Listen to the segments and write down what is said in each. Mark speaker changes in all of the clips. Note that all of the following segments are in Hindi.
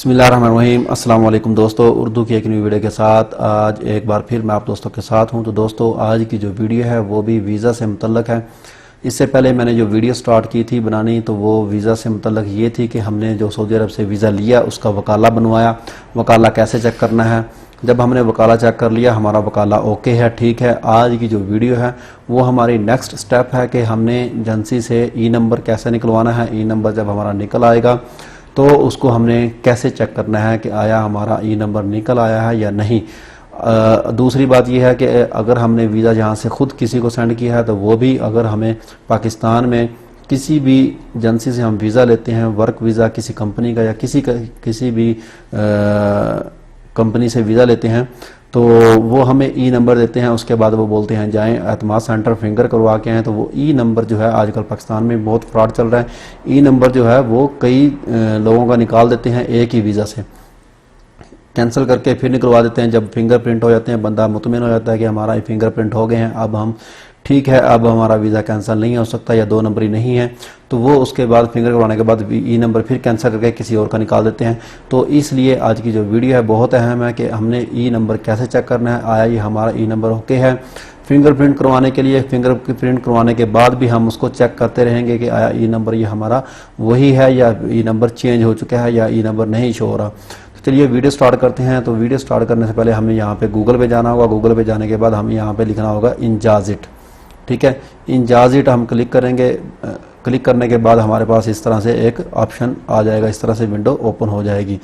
Speaker 1: बिस्मिल्लाहिर्रहमानिर्रहीम। अस्सलाम वालेकुम दोस्तों, उर्दू की एक नई वीडियो के साथ आज एक बार फिर मैं आप दोस्तों के साथ हूं। तो दोस्तों आज की जो वीडियो है वो भी वीज़ा से मुतल्लक है। इससे पहले मैंने जो वीडियो स्टार्ट की थी बनानी तो वो वीज़ा से मुतल्लक ये थी कि हमने जो सऊदी अरब से वीज़ा लिया उसका वकाला बनवाया। वकाला कैसे चेक करना है, जब हमने वकाला चेक कर लिया हमारा वकाला ओके है, ठीक है। आज की जो वीडियो है वो हमारी नेक्स्ट स्टेप है कि हमने एजेंसी से ई नंबर कैसे निकलवाना है। ई नंबर जब हमारा निकल आएगा तो उसको हमने कैसे चेक करना है कि आया हमारा ई नंबर निकल आया है या नहीं। दूसरी बात यह है कि अगर हमने वीज़ा यहाँ से ख़ुद किसी को सेंड किया है तो वो भी, अगर हमें पाकिस्तान में किसी भी एजेंसी से हम वीज़ा लेते हैं, वर्क वीज़ा किसी कंपनी का या किसी भी कंपनी से वीज़ा लेते हैं तो वो हमें ई नंबर देते हैं। उसके बाद वो बोलते हैं जाएं एतमाद सेंटर फिंगर करवा के हैं। तो वो ई नंबर जो है आजकल पाकिस्तान में बहुत फ्रॉड चल रहा है। ई नंबर जो है वो कई लोगों का निकाल देते हैं, एक ही वीज़ा से कैंसिल करके फिर निकलवा देते हैं। जब फिंगरप्रिंट हो जाते हैं बंदा मुतमिन हो जाता है कि हमारा फिंगरप्रिंट हो गए हैं, अब हम ठीक है, अब हमारा वीज़ा कैंसिल नहीं हो सकता या 2 नंबरी नहीं है, तो वो उसके बाद फिंगर करवाने के बाद ई नंबर फिर कैंसिल करके किसी और का निकाल देते हैं। तो इसलिए आज की जो वीडियो है बहुत अहम है कि हमने ई नंबर कैसे चेक करना है, आया ये हमारा ई नंबर ओके है। फिंगरप्रिंट करवाने के लिए फिंगरप्रिंट करवाने के बाद भी हम उसको चेक करते रहेंगे कि आया ई नंबर ये हमारा वही है या ई नंबर चेंज हो चुका है या ई नंबर नहीं शो हो रहा। तो चलिए वीडियो स्टार्ट करते हैं। तो वीडियो स्टार्ट करने से पहले हमें यहाँ पे गूगल पे जाना होगा। गूगल पे जाने के बाद हमें यहाँ पे लिखना होगा इंजाजिट, ठीक है। इंजाजिट हम क्लिक करेंगे। क्लिक करने के बाद हमारे पास इस तरह से एक ऑप्शन आ जाएगा, इस तरह से विंडो ओपन हो जाएगी,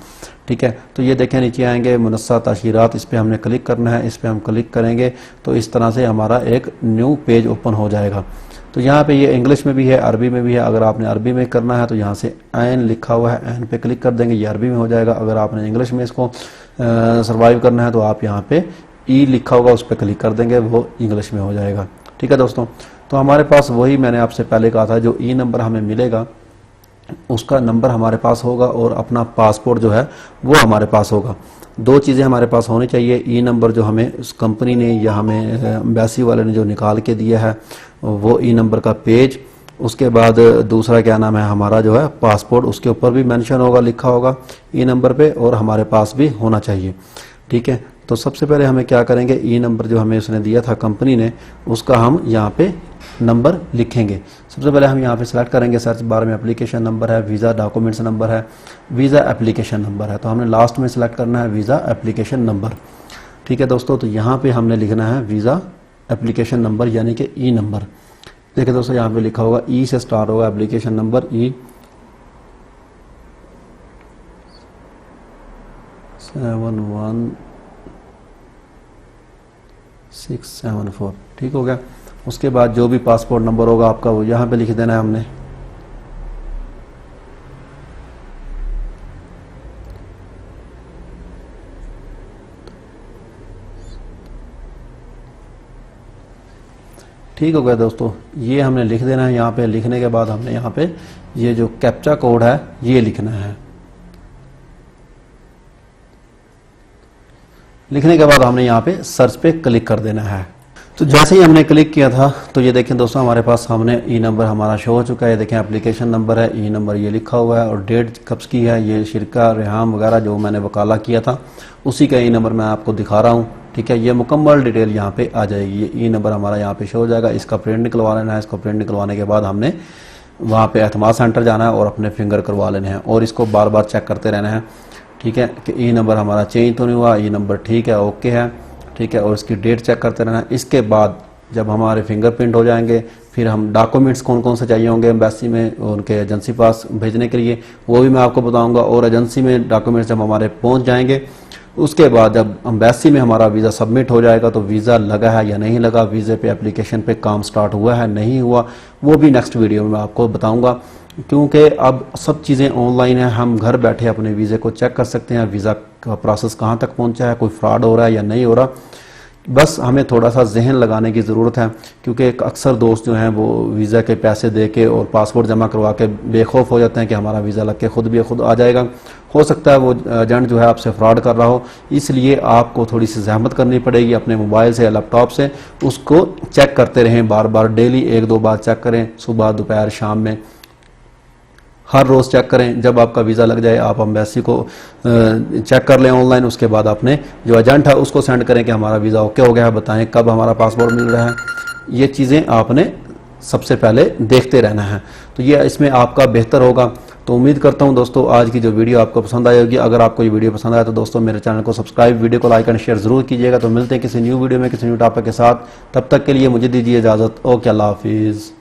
Speaker 1: ठीक है। तो ये देखें नीचे आएंगे मुनस्सा ताशीरात, इस पर हमने क्लिक करना है। इस पर हम क्लिक करेंगे तो इस तरह से हमारा एक न्यू पेज ओपन हो जाएगा। तो यहाँ पे ये इंग्लिश में भी है, अरबी में भी है। अगर आपने अरबी में करना है तो यहाँ से ऐन लिखा हुआ है, ऐन पे क्लिक कर देंगे, ये अरबी में हो जाएगा। अगर आपने इंग्लिश में इसको सर्वाइव करना है तो आप यहाँ पे ई लिखा होगा उस पर क्लिक कर देंगे, वो इंग्लिश में हो जाएगा, ठीक है दोस्तों। तो हमारे पास वही मैंने आपसे पहले कहा था, जो ई नंबर हमें मिलेगा उसका नंबर हमारे पास होगा और अपना पासपोर्ट जो है वो हमारे पास होगा। 2 चीज़ें हमारे पास होनी चाहिए, ई नंबर जो हमें उस कंपनी ने या हमें एम्बेसी वाले ने जो निकाल के दिया है वो ई नंबर का पेज, उसके बाद दूसरा क्या नाम है हमारा जो है पासपोर्ट, उसके ऊपर भी मेंशन होगा, लिखा होगा ई नंबर पे, और हमारे पास भी होना चाहिए, ठीक है। तो सबसे पहले हमें क्या करेंगे, ई नंबर जो हमें उसने दिया था कंपनी ने उसका हम यहाँ पे नंबर लिखेंगे। सबसे पहले हम यहाँ पे सिलेक्ट करेंगे सर्च बार में एप्लीकेशन नंबर है, वीज़ा डॉक्यूमेंट्स नंबर है, वीज़ा एप्लीकेशन नंबर है। तो हमने लास्ट में सिलेक्ट करना है वीज़ा एप्लीकेशन नंबर, ठीक है दोस्तों। तो यहाँ पे हमने लिखना है वीज़ा एप्लीकेशन नंबर यानी कि ई नंबर। देखिए दोस्तों यहाँ पे लिखा होगा ई से स्टार्ट होगा एप्लीकेशन नंबर ई 71674, ठीक हो गया। उसके बाद जो भी पासपोर्ट नंबर होगा आपका वो यहाँ पे लिख देना है हमने। ठीक हो गया दोस्तों, ये हमने लिख देना है। यहाँ पे लिखने के बाद हमने यहाँ पे ये जो कैप्चा कोड है ये लिखना है। लिखने के बाद हमने यहाँ पे सर्च पे क्लिक कर देना है। तो जैसे ही हमने क्लिक किया था तो ये देखें दोस्तों हमारे पास सामने ई नंबर हमारा शो हो चुका है। देखें एप्लीकेशन नंबर है, ई नंबर ये लिखा हुआ है और डेट कब की है, ये शिरका रेहाम वगैरह जो मैंने वकाला किया था उसी का ई नंबर मैं आपको दिखा रहा हूँ, ठीक है। ये मुकम्मल डिटेल यहाँ पे आ जाएगी। ये ई नंबर हमारा यहाँ पे शो हो जाएगा। इसका प्रिंट निकलवा लेना है। इसको प्रिंट निकलवाने के बाद हमने वहाँ पे एतमाद सेंटर जाना है और अपने फिंगर करवा लेने हैं और इसको बार बार चेक करते रहना है, ठीक है, कि ई नंबर हमारा चेंज तो नहीं हुआ, ई नंबर ठीक है, ओके है, ठीक है। और इसकी डेट चेक करते रहना है। इसके बाद जब हमारे फिंगरप्रिंट हो जाएंगे फिर हम डॉक्यूमेंट्स कौन कौन से चाहिए होंगे एम्बेसी में उनके एजेंसी पास भेजने के लिए वो भी मैं आपको बताऊंगा। और एजेंसी में डॉक्यूमेंट्स जब हमारे पहुंच जाएंगे उसके बाद जब एम्बेसी में हमारा वीज़ा सबमिट हो जाएगा तो वीज़ा लगा है या नहीं लगा, वीज़े पे एप्लीकेशन पे काम स्टार्ट हुआ है नहीं हुआ, वो भी नेक्स्ट वीडियो में मैं आपको बताऊंगा। क्योंकि अब सब चीज़ें ऑनलाइन है, हम घर बैठे अपने वीज़े को चेक कर सकते हैं वीज़ा का प्रोसेस कहाँ तक पहुँचा है, कोई फ्रॉड हो रहा है या नहीं हो रहा। बस हमें थोड़ा सा जहन लगाने की ज़रूरत है क्योंकि अक्सर दोस्त जो हैं वो वीज़ा के पैसे दे के और पासपोर्ट जमा करवा के बेखौफ हो जाते हैं कि हमारा वीज़ा लग के खुद आ जाएगा। हो सकता है वो एजेंट जो है आपसे फ्रॉड कर रहा हो, इसलिए आपको थोड़ी सी जहमत करनी पड़ेगी। अपने मोबाइल से या लैपटॉप से उसको चेक करते रहें, बार बार डेली 1-2 बार चेक करें, सुबह दोपहर शाम में। हर रोज़ चेक करें। जब आपका वीज़ा लग जाए आप एम्बेसी को चेक कर लें ऑनलाइन, उसके बाद अपने जो एजेंट है उसको सेंड करें कि हमारा वीज़ा ओके हो गया है, बताएं कब हमारा पासपोर्ट मिल रहा है। ये चीज़ें आपने सबसे पहले देखते रहना है, तो ये इसमें आपका बेहतर होगा। तो उम्मीद करता हूं दोस्तों आज की जो वीडियो आपको पसंद आई होगी। अगर आपको ये वीडियो पसंद आया तो दोस्तों मेरे चैनल को सब्सक्राइब, वीडियो को लाइक एंड शेयर जरूर कीजिएगा। तो मिलते हैं किसी न्यू वीडियो में किसी न्यू टॉपिक के साथ, तब तक के लिए मुझे दीजिए इजाज़त। ओके, अल्लाह हाफिज़।